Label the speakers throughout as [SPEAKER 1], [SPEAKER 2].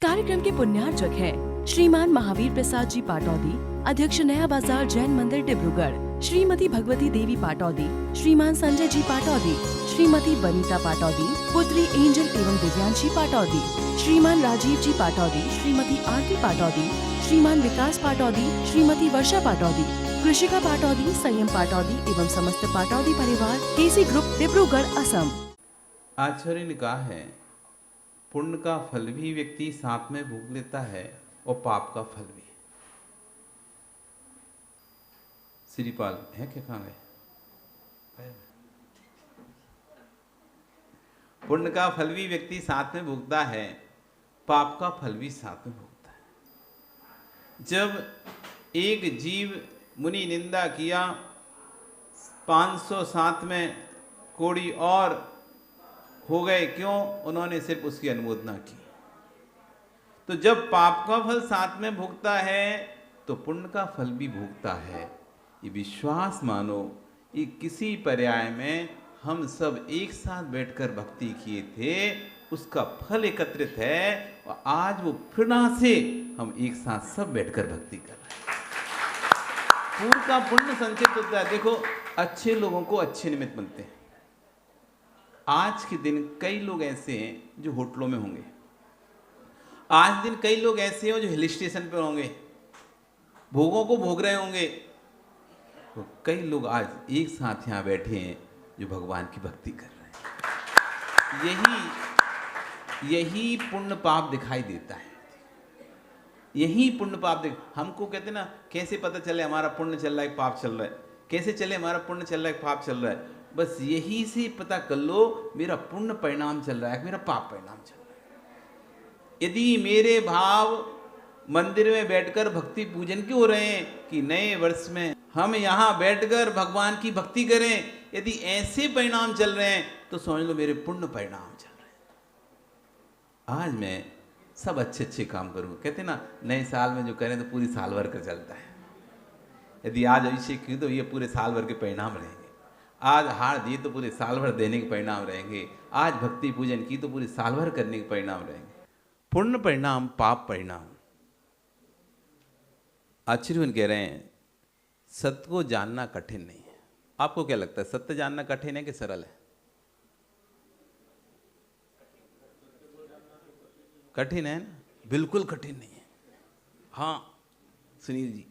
[SPEAKER 1] कार्यक्रम के पुण्यार्चक हैं श्रीमान महावीर प्रसाद जी पाटौदी, अध्यक्ष नया बाजार जैन मंदिर डिब्रूगढ़, श्रीमती भगवती देवी पाटौदी, श्रीमान संजय जी पाटौदी, श्रीमती बनीता पाटौदी, पुत्री एंजल एवं दिव्यांशी पाटौदी, श्रीमान राजीव जी पाटौदी, श्रीमती आरती पाटौदी, श्रीमान विकास पाटौदी, श्रीमती वर्षा पाटौदी, कृषिका पाटौदी, संयम पाटौदी एवं समस्त पाटौदी परिवार, केसी ग्रुप, डिब्रूगढ़, असम।
[SPEAKER 2] आचार्य ने कहा है, पुण्य का फल भी व्यक्ति साथ में भोग लेता है और पाप का फल भी। श्रीपाल है क्या, कहाँ गए? पुण्य का फल भी व्यक्ति साथ में भोगता है, पाप का फल भी साथ में भोगता है। जब एक जीव मुनि निंदा किया, 507 में कोड़ी और हो गए, क्यों? उन्होंने सिर्फ उसकी अनुमोदना की। तो जब पाप का फल साथ में भोगता है तो पुण्य का फल भी भोगता है। ये विश्वास मानो, ये किसी पर्याय में हम सब एक साथ बैठकर भक्ति किए थे, उसका फल एकत्रित है और आज वो फिर से हम एक साथ सब बैठकर भक्ति कर रहे हैं। पूर्ण का पुण्य संचित होता है। देखो, अच्छे लोगों को अच्छे निमित्त मिलते हैं। आज के दिन कई लोग ऐसे हैं जो होटलों में होंगे, आज दिन कई लोग ऐसे हैं जो हिल स्टेशन पर होंगे, भोगों को भोग रहे होंगे। तो कई लोग आज एक साथ यहाँ बैठे हैं जो भगवान की भक्ति कर रहे हैं। यही पुण्य पाप दिखाई देता है। यही पुण्य पाप हमको कहते ना, कैसे पता चले हमारा पुण्य चल रहा है पाप चल रहा है, कैसे चले हमारा पुण्य चल रहा है पाप चल रहा है? बस यही से पता कर लो मेरा पुण्य परिणाम चल रहा है, मेरा पाप परिणाम चल रहा है। यदि मेरे भाव मंदिर में बैठकर भक्ति पूजन क्यों हो रहे हैं कि नए वर्ष में हम यहाँ बैठकर भगवान की भक्ति करें, यदि ऐसे परिणाम चल रहे हैं तो समझ लो मेरे पुण्य परिणाम चल रहे हैं। आज मैं सब अच्छे अच्छे काम करूँगा। कहते ना, नए साल में जो करें तो पूरी साल भर का चलता है। यदि आज अभिषेक की तो ये पूरे साल भर के परिणाम रहेंगे। आज हार दिए तो पूरे साल भर देने के परिणाम रहेंगे। आज भक्ति पूजन की तो पूरे साल भर करने के परिणाम रहेंगे। पुण्य परिणाम, पाप परिणाम। आचार्य कह रहे हैं, सत्य को जानना कठिन नहीं है। आपको क्या लगता है, सत्य जानना कठिन है कि सरल है? कठिन है ना? बिल्कुल कठिन नहीं है। हाँ सुनील जी,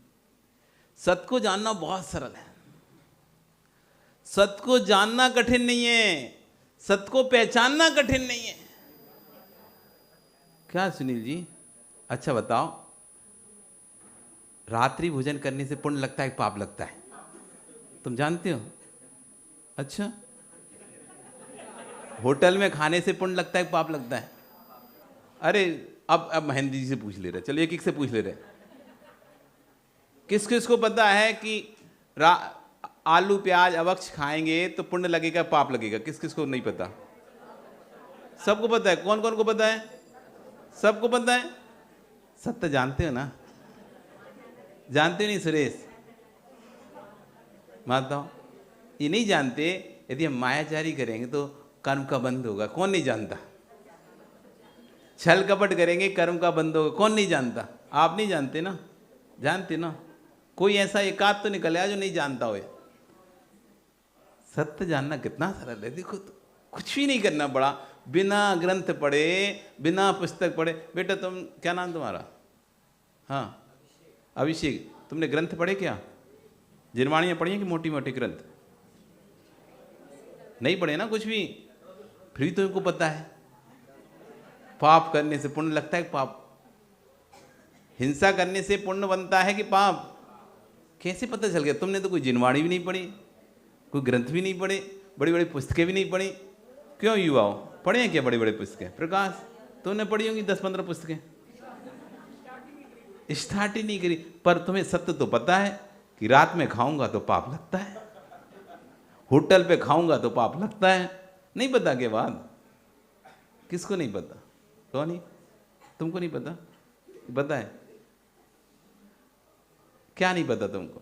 [SPEAKER 2] सत्य को जानना बहुत सरल है। सत्य को जानना कठिन नहीं है, सत्य को पहचानना कठिन नहीं है। क्या सुनील जी? अच्छा बताओ, रात्रि भोजन करने से पुण्य लगता है कि पाप लगता है? तुम जानते हो? अच्छा, होटल में खाने से पुण्य लगता है कि पाप लगता है? अरे अब महेंद्र जी से पूछ ले रहे, चलो एक एक से पूछ ले रहे। किस किस को पता है कि आलू प्याज अवक्ष खाएंगे तो पुण्य लगेगा पाप लगेगा? किस किस को नहीं पता? सबको पता है। कौन कौन को पता है? सबको पता है। सत्य जानते हो ना? जानते हो नहीं सुरेश? माताओं, ये नहीं जानते। यदि हम मायाचारी करेंगे तो कर्म का बंध होगा। कौन नहीं जानता? छल कपट करेंगे कर्म का बंध होगा। कौन नहीं जानता? आप नहीं जानते ना? जानते ना? कोई ऐसा एकाध तो निकल आया जो नहीं जानता हो। सत्य जानना कितना सरल है। देखो तो कुछ भी नहीं करना पड़ा, बिना ग्रंथ पढ़े, बिना पुस्तक पढ़े। बेटा तुम, क्या नाम तुम्हारा? हाँ अभिषेक, तुमने ग्रंथ पढ़े क्या? जिनवाणियाँ पढ़ी हैं कि मोटी मोटी ग्रंथ? नहीं पढ़े ना कुछ भी। फिर भी तुमको पता है पाप करने से पुण्य लगता है कि पाप? हिंसा करने से पुण्य बनता है कि पाप? कैसे पता चल गया? तुमने तो कोई जिनवाणी भी नहीं पढ़ी, कोई ग्रंथ भी नहीं पढ़े, बड़ी बड़ी पुस्तकें भी नहीं पढ़ी। क्यों युवाओं, पढ़े हैं क्या बड़ी बड़ी पुस्तकें? प्रकाश, तुमने पढ़ी होंगी 10-15 पुस्तकें। स्टार्ट ही नहीं करी। पर तुम्हें सत्य तो पता है कि रात में खाऊंगा तो पाप लगता है, होटल पे खाऊंगा तो पाप लगता है। नहीं पता के बाद? किसको नहीं पता? कौन नहीं? तुमको नहीं पता? पता है? क्या नहीं पता तुमको?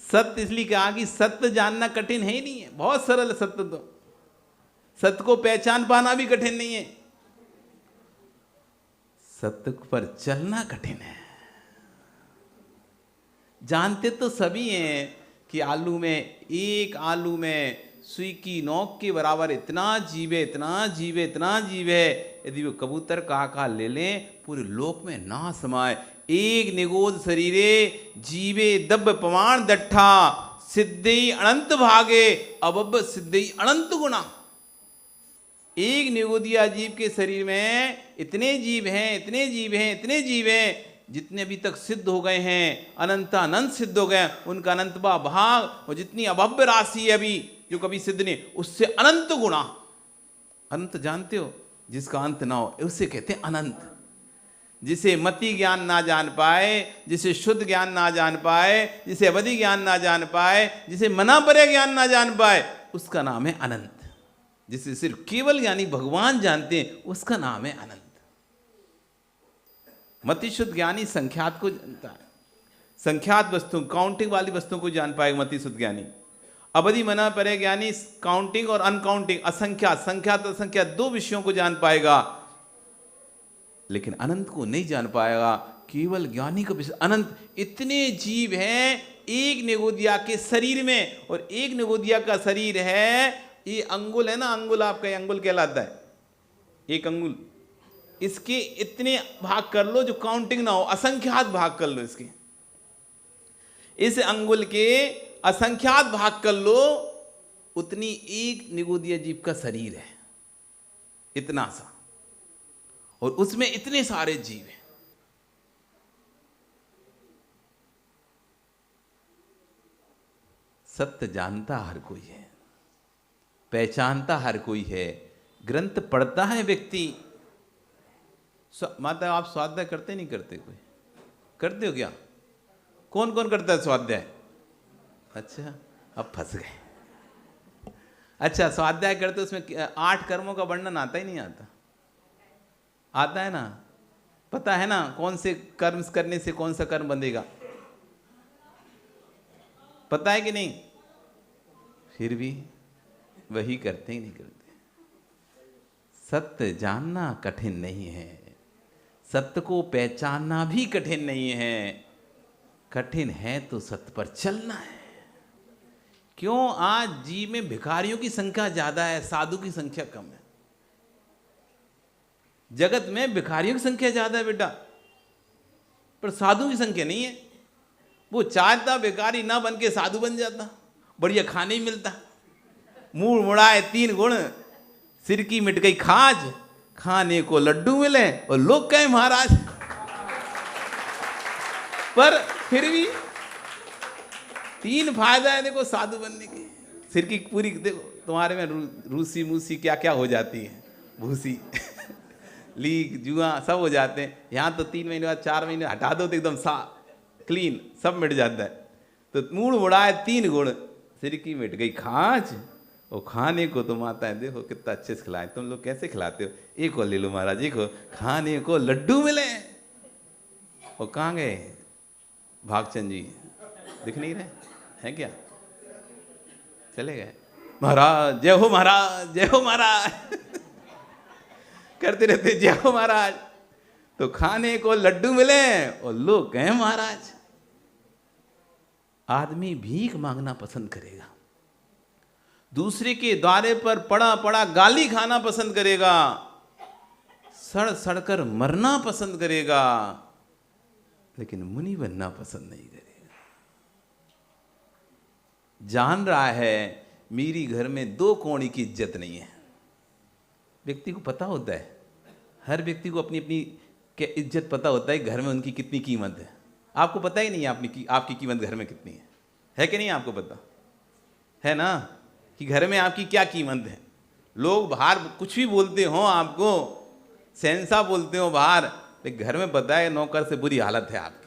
[SPEAKER 2] सत्य इसलिए कहा कि सत्य जानना कठिन है ही नहीं है, बहुत सरल है सत्य। तो सत्य को पहचान पाना भी कठिन नहीं है। सत्य पर चलना कठिन है। जानते तो सभी हैं कि एक आलू में सुई की नोक के बराबर इतना जीव है, इतना जीव है, इतना जीव है। यदि वो कबूतर का ले लें, पूरे लोक में ना समाये। एक निगोद शरीरे जीवे दब पवान दट्ठा, सिद्धि अनंत भागे अबब सिद्धि अनंत गुना। एक निगोदिया जीव के शरीर में इतने जीव हैं, इतने जीव हैं, इतने जीव हैं, जितने अभी तक सिद्ध हो गए हैं, अनंत सिद्ध हो गए, उनका अनंतबा भाग। और जितनी अभव्य राशि है अभी जो कभी सिद्ध नहीं, उससे अनंत गुणा। अनंत जानते हो, जिसका अंत ना हो उसे कहते हैं अनंत। जिसे मति ज्ञान ना जान पाए, जिसे शुद्ध ज्ञान ना जान पाए, जिसे अवधि ज्ञान ना जान पाए, जिसे मना परे ज्ञान ना जान पाए, उसका नाम है अनंत। जिसे सिर्फ केवल ज्ञानी भगवान जानते हैं, उसका नाम है अनंत। मति शुद्ध ज्ञानी संख्यात को जानता है, संख्यात वस्तु काउंटिंग वाली वस्तुओं को जान पाएगा मति शुद्ध ज्ञानी। अवधि मना परे ज्ञानी काउंटिंग और अनकाउंटिंग, असंख्यात, संख्यात असंख्यात, दो विषयों को जान पाएगा, लेकिन अनंत को नहीं जान पाएगा। केवल ज्ञानी का विषय अनंत। इतने जीव हैं एक निगोदिया के शरीर में, और एक निगोदिया का शरीर है, ये अंगुल है ना, अंगुल आपका अंगुल कहलाता है, एक अंगुल। इसके इतने भाग कर लो जो काउंटिंग ना हो, असंख्यात भाग कर लो इसके। इस अंगुल के असंख्यात भाग कर लो, उतनी एक निगोदिया जीव का शरीर है, इतना सा, और उसमें इतने सारे जीव हैं। सत्य जानता हर कोई है, पहचानता हर कोई है, ग्रंथ पढ़ता है व्यक्ति। माता आप स्वाध्याय करते नहीं करते? कोई करते हो क्या? कौन कौन करता है स्वाध्याय? अच्छा, अब फंस गए। अच्छा, स्वाध्याय करते, उसमें 8 कर्मों का वर्णन आता ही नहीं आता? आता है ना? पता है ना कौन से कर्म करने से कौन सा कर्म बंधेगा? पता है कि नहीं? फिर भी वही करते ही नहीं करते। सत्य जानना कठिन नहीं है, सत्य को पहचानना भी कठिन नहीं है। कठिन है तो सत्य पर चलना है। क्यों? आज जीव में भिखारियों की संख्या ज्यादा है, साधु की संख्या कम है। जगत में भिखारियों की संख्या ज्यादा है बेटा, पर साधु की संख्या नहीं है। वो चाहता भिखारी ना बन के साधु बन जाता, बढ़िया खाने ही मिलता। मुंह मुड़ाए 3 गुण, सिर की मिट गई खाज, खाने को लड्डू मिले और लोग कहे महाराज। पर फिर भी 3 फायदा है देखो साधु बनने के। सिर की पूरी देखो, तुम्हारे में रूसी मूसी क्या क्या हो जाती है, भूसी लीक जुआ सब हो जाते हैं। यहाँ तो 3 महीने बाद 4 महीने हटा दो तो एकदम क्लीन, सब मिट जाता है। तो मूड मुड़ाए 3 गुण, सिर की मिट गई खाज, और खाने को तो माता है देखो कितना अच्छे से खिलाए। तुम लोग कैसे खिलाते हो? एक और ले लो महाराज, एक और। खाने को लड्डू मिले। और कहाँ गए भागचंद जी? दिख नहीं रहे हैं क्या? चले गए? महाराज जय हो, महाराज जय हो, महाराज करते रहते जय हो महाराज। तो खाने को लड्डू मिले और लोग कहें महाराज। आदमी भीख मांगना पसंद करेगा, दूसरे के द्वारे पर पड़ा पड़ा गाली खाना पसंद करेगा, सड़ सड़ कर मरना पसंद करेगा, लेकिन मुनि बनना पसंद नहीं करेगा। जान रहा है मेरी घर में 2 कौड़ी की इज्जत नहीं है। व्यक्ति को पता होता है, हर व्यक्ति को अपनी अपनी इज्जत पता होता है, घर में उनकी कितनी कीमत है। आपको पता ही नहीं है आपकी कीमत घर में कितनी है कि नहीं? आपको पता है ना कि घर में आपकी क्या कीमत है? लोग बाहर कुछ भी बोलते हो, आपको शहंशाह बोलते हो बाहर, लेकिन घर में पता है नौकर से बुरी हालत है आपकी।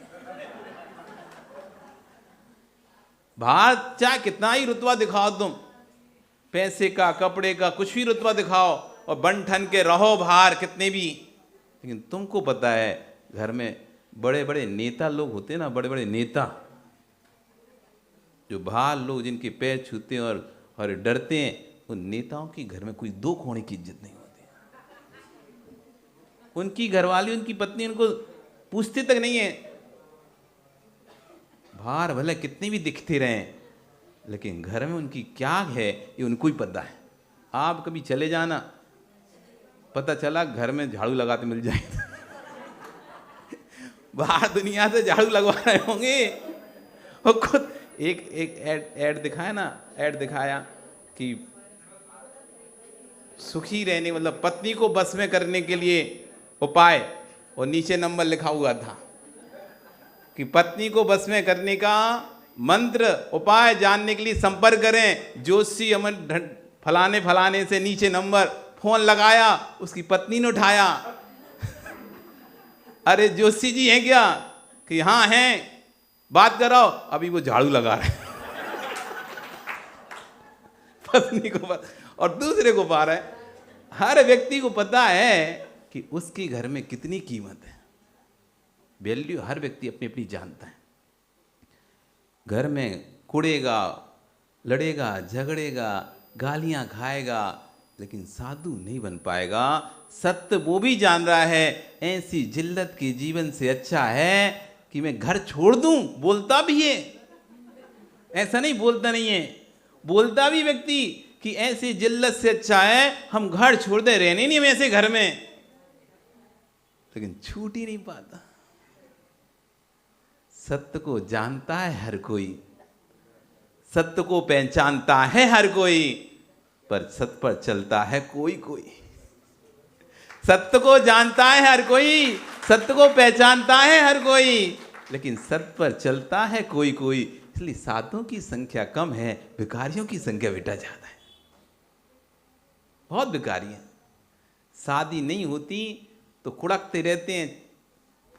[SPEAKER 2] बाहर चाहे कितना ही रुतबा दिखाओ तुम, पैसे का, कपड़े का, कुछ भी रुतबा दिखाओ और बन ठन के रहो बाहर कितने भी, लेकिन तुमको पता है घर में बड़े बड़े नेता लोग होते हैं ना, बड़े बड़े नेता जो बाहर लोग जिनके पैर छूते हैं और डरते हैं, उन नेताओं की घर में कोई 2 कौड़ी की इज्जत नहीं होती। उनकी घरवाली, उनकी पत्नी उनको पूछती तक नहीं है। बाहर भले कितने भी दिखते रहें, लेकिन घर में उनकी क्या है ये उनको ही पता है। आप कभी चले जाना, पता चला घर में झाड़ू लगाते मिल जाए बाहर दुनिया से झाड़ू लगवा रहे होंगे। और खुद एक ऐड दिखाया ना, ऐड दिखाया कि सुखी रहने मतलब पत्नी को बस में करने के लिए उपाय, और नीचे नंबर लिखा हुआ था कि पत्नी को बस में करने का मंत्र उपाय जानने के लिए संपर्क करें जोशी अमन फलाने फलाने से, नीचे नंबर। फोन लगाया, उसकी पत्नी ने उठाया। अरे जोशी जी हैं क्या? कि हाँ हैं, बात कराओ। अभी वो झाड़ू लगा रहे पत्नी को और दूसरे को पा रहा है। हर व्यक्ति को पता है कि उसके घर में कितनी कीमत है, वैल्यू हर व्यक्ति अपनी अपनी जानता है। घर में कुड़ेगा, लड़ेगा, झगड़ेगा, गालियां खाएगा, लेकिन साधु नहीं बन पाएगा। सत्य वो भी जान रहा है, ऐसी जिल्लत के जीवन से अच्छा है कि मैं घर छोड़ दूं। बोलता भी है, ऐसा नहीं बोलता नहीं है, बोलता भी व्यक्ति कि ऐसी जिल्लत से अच्छा है हम घर छोड़ दे, रहने नहीं हम ऐसे घर में, लेकिन छूट ही नहीं पाता। सत्य को जानता है हर कोई, सत्य को पहचानता है हर कोई, पर सत्य पर चलता है कोई कोई। सत्य को जानता है हर कोई, सत्य को पहचानता है हर कोई, लेकिन सत्य पर चलता है कोई कोई। इसलिए साधुओं की संख्या कम है, भिखारियों की संख्या बेटा ज्यादा है। बहुत भिखारी हैं, शादी नहीं होती तो कुड़कते रहते हैं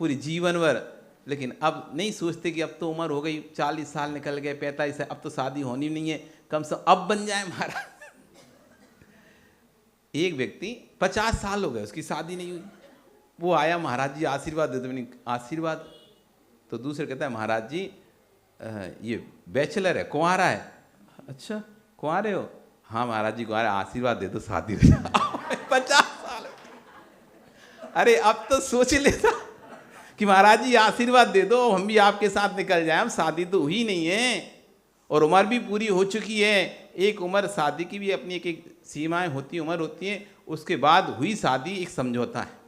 [SPEAKER 2] पूरी जीवन भर, लेकिन अब नहीं सोचते कि अब तो उम्र हो गई, 40 साल निकल गए, 45 है, अब तो शादी होनी नहीं है, कम से कम अब बन जाए हमारा। एक व्यक्ति 50 साल हो गए, उसकी शादी नहीं हुई। वो आया, महाराज जी आशीर्वाद दे दो। मैंने आशीर्वाद? तो दूसरे कहता है महाराज जी ये बैचलर है, कुंवारा है। अच्छा कुंवारे हो? हाँ महाराज जी कुंवारे, आशीर्वाद दे दो शादी हो जाए। 50 साल। अरे अब तो सोच लेता कि महाराज जी आशीर्वाद दे दो, हम भी आपके साथ निकल जाए। हम शादी तो हुई नहीं है और उम्र भी पूरी हो चुकी है। एक उम्र शादी की भी अपनी एक एक सीमाएं होती, उम्र होती है, उसके बाद हुई शादी एक समझौता है,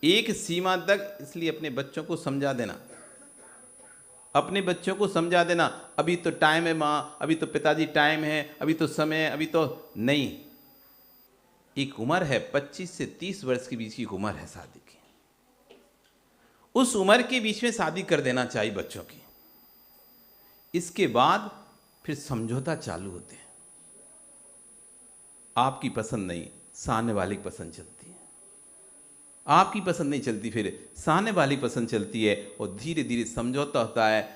[SPEAKER 2] एक सीमा तक। इसलिए अपने बच्चों को समझा देना, अपने बच्चों को समझा देना, अभी तो टाइम है माँ, अभी तो पिताजी टाइम है, अभी तो समय, अभी तो नहीं। एक उम्र है 25 से 30 वर्ष के बीच की एक उम्र है शादी की। उस उम्र के बीच में शादी कर देना चाहिए बच्चों की। इसके बाद फिर समझौता चालू होते हैं। आपकी पसंद नहीं, सामने वाले की पसंद चलती है। आपकी पसंद नहीं चलती, फिर सामने वाली पसंद चलती है, और धीरे धीरे समझौता होता है।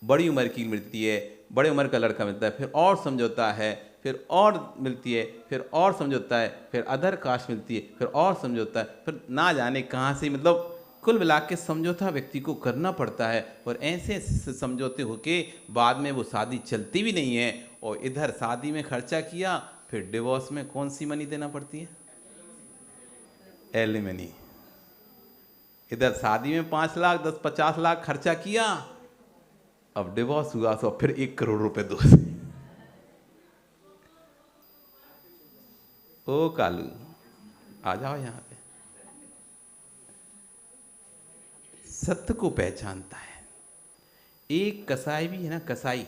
[SPEAKER 2] बड़ी उम्र की मिलती है, बड़े उम्र का लड़का मिलता है, फिर और समझौता है, फिर और मिलती है, फिर और समझौता है, फिर अदर कास्ट मिलती है, फिर और समझौता है, फिर ना जाने कहाँ से, मतलब कुल मिला के समझौता व्यक्ति को करना पड़ता है। और ऐसे ऐसे समझौते होके बाद में वो शादी चलती भी नहीं है। और इधर शादी में खर्चा किया, फिर डिवोर्स में कौन सी मनी देना पड़ती है? एलिमनी। इधर शादी में 5 लाख 10-50 लाख खर्चा किया, अब डिवोर्स हुआ तो फिर 1 करोड़ रुपए दो। ओ कालू आ जाओ यहाँ पे। सत्य को पहचानता है। एक कसाई भी है ना, कसाई,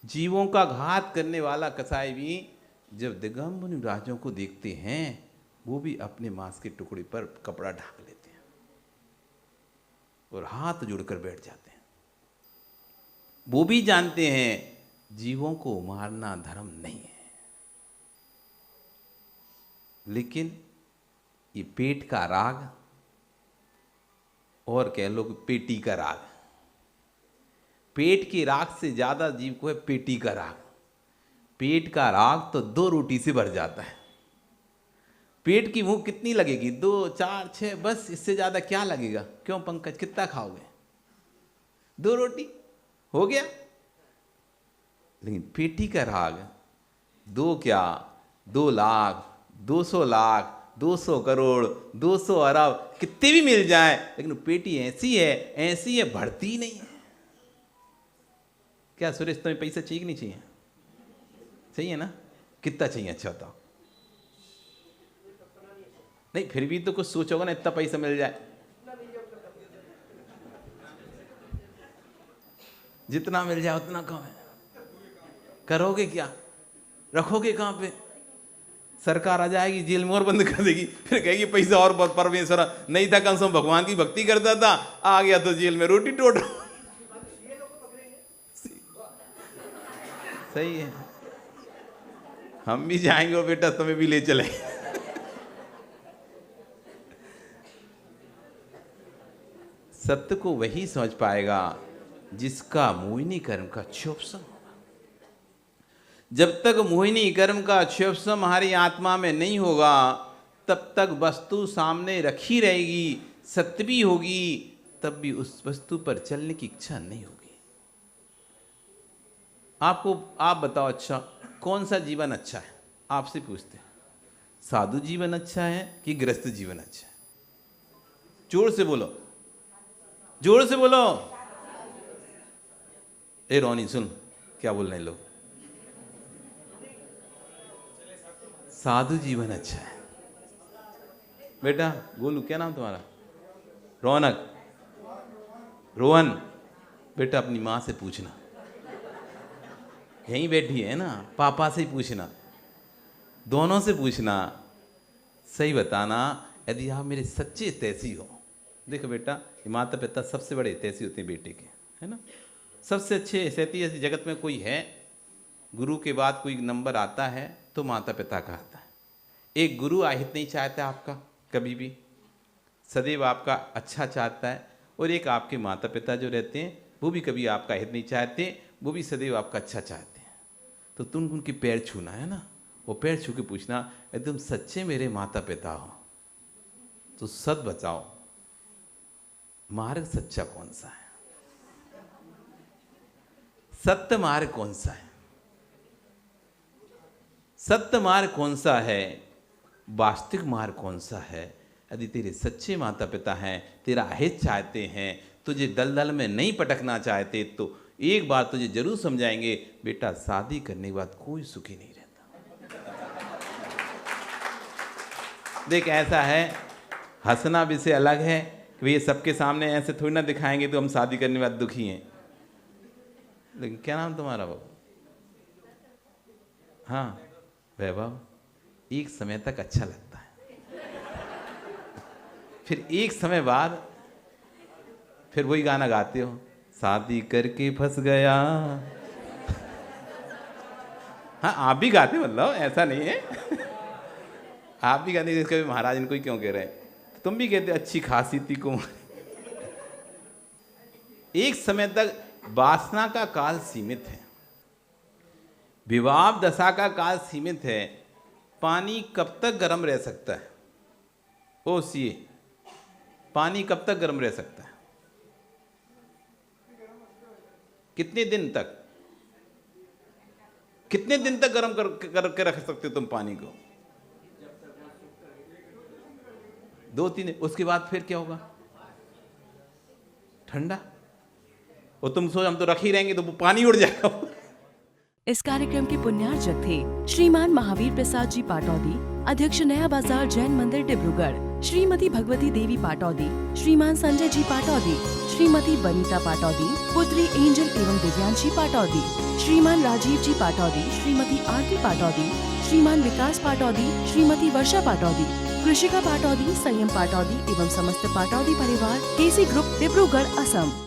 [SPEAKER 2] जीवों का घात करने वाला कसाई भी जब दिगंबर राजों को देखते हैं, वो भी अपने मांस के टुकड़े पर कपड़ा ढाक लेते हैं और हाथ जोड़कर बैठ जाते हैं। वो भी जानते हैं जीवों को मारना धर्म नहीं है, लेकिन ये पेट का राग, और कह लो कि पेटी का राग, पेट के राग से ज्यादा जीव को है पेटी का राग। पेट का राग तो 2 रोटी से भर जाता है। पेट की भूख कितनी लगेगी? 2, 4, 6, बस, इससे ज्यादा क्या लगेगा? क्यों पंकज, कितना खाओगे? 2 रोटी हो गया। लेकिन पेटी का राग 2 क्या, 2 लाख, 200 लाख, 200 करोड़, 200 अरब कितने भी मिल जाए, लेकिन वो पेटी ऐसी है बढ़ती ही नहीं है। क्या सुरेश, तुम्हें पैसा चाहिए कि नहीं चाहिए? चाहिए ना? कितना चाहिए? अच्छा बताओ। नहीं, फिर भी तो कुछ सोचोगे ना, इतना पैसा मिल जाए। जितना मिल जाए उतना कम है। करोगे क्या? रखोगे कहाँ पे? सरकार आ जाएगी, जेल में और बंद कर देगी, फिर कहेगी पैसा और परमेश्वर नहीं था, कम से कम भगवान की भक्ति करता था, आ गया तो जेल में रोटी टोट। सही है, हम भी जाएंगे और बेटा तुम्हें भी ले चले। सत्य को वही समझ पाएगा जिसका मोहिनी कर्म का क्षोभसम होगा। जब तक मोहिनी कर्म का क्षोभसम हमारी आत्मा में नहीं होगा, तब तक वस्तु सामने रखी रहेगी, सत्य भी होगी, तब भी उस वस्तु पर चलने की इच्छा नहीं होगी। आप बताओ, अच्छा कौन सा जीवन अच्छा है? आपसे पूछते हैं, साधु जीवन अच्छा है कि गृहस्थ जीवन अच्छा है? जोर से बोलो, जोर से बोलो। ए रोनी सुन, क्या बोल रहे हैं लोग? साधु जीवन अच्छा है। बेटा गोलू, क्या नाम तुम्हारा? रौनक, रोहन, बेटा अपनी माँ से पूछना, यहीं बैठी है ना, पापा से ही पूछना, दोनों से पूछना, सही बताना। यदि आप मेरे सच्चे तैसी हो, देखो बेटा, ये माता पिता सबसे बड़े तैसी होते हैं बेटे के, है ना? सबसे अच्छे हितैषी ऐसी जगत में कोई है? गुरु के बाद कोई नंबर आता है तो माता पिता का आता है। एक गुरु अहित नहीं चाहता आपका कभी भी, सदैव आपका अच्छा चाहता है, और एक आपके माता पिता जो रहते हैं वो भी कभी आपका हित नहीं चाहते, वो भी सदैव आपका अच्छा चाहते हैं। तो तुम उनके पैर छूना है ना, वो पैर छू के पूछना, यदि तुम सच्चे मेरे माता पिता हो तो सच बताओ, मार्ग सच्चा कौन सा है? सत्य मार्ग कौन सा है? सत्य मार्ग कौन सा है? वास्तविक मार्ग कौन सा है? यदि तेरे सच्चे माता पिता हैं, तेरा हित चाहते हैं, तुझे दलदल में नहीं पटकना चाहते, तो एक बार तुझे जरूर समझाएंगे, बेटा शादी करने के बाद कोई सुखी नहीं रहता। देख ऐसा है, हंसना विषय अलग है कि ये सबके सामने ऐसे थोड़ी ना दिखाएंगे तो हम शादी करने के बाद दुखी हैं। लेकिन क्या नाम तुम्हारा बाबू? हाँ वैभव, एक समय तक अच्छा लगता है, फिर एक समय बाद फिर वही गाना गाते हो, शादी करके फंस गया। हाँ आप भी गाते, मतलब ऐसा नहीं है। आप भी गाते, इसका भी महाराज इनको ही क्यों कह रहे हैं? तुम भी कहते अच्छी खासी थी कुमारी। एक समय तक वासना का काल सीमित है, विवाह दशा का काल सीमित है। पानी कब तक गर्म रह सकता है? ओ सीए, पानी कब तक गर्म रह सकता है? कितने दिन तक? कितने दिन तक गर्म करके रख सकते हो तुम पानी को? 2-3 दिन। उसके बाद फिर क्या होगा? ठंडा। और तुम सोच हम तो रख ही रहेंगे तो वो पानी उड़ जाएगा।
[SPEAKER 1] इस कार्यक्रम के पुण्यार्जक थे श्रीमान महावीर प्रसाद जी पाटौदी, अध्यक्ष नया बाजार जैन मंदिर डिब्रूगढ़, श्रीमती भगवती देवी पाटौदी, श्रीमान संजय जी पाटौदी, श्रीमती बनीता पाटौदी, पुत्री एंजल एवं दिव्यांशी पाटौदी, श्रीमान राजीव जी पाटौदी, श्रीमती आरती पाटौदी, श्रीमान विकास पाटौदी, श्रीमती वर्षा पाटौदी, कृषिका पाटौदी, संयम पाटौदी एवं समस्त पाटौदी परिवार, केसी ग्रुप डिब्रूगढ़ असम।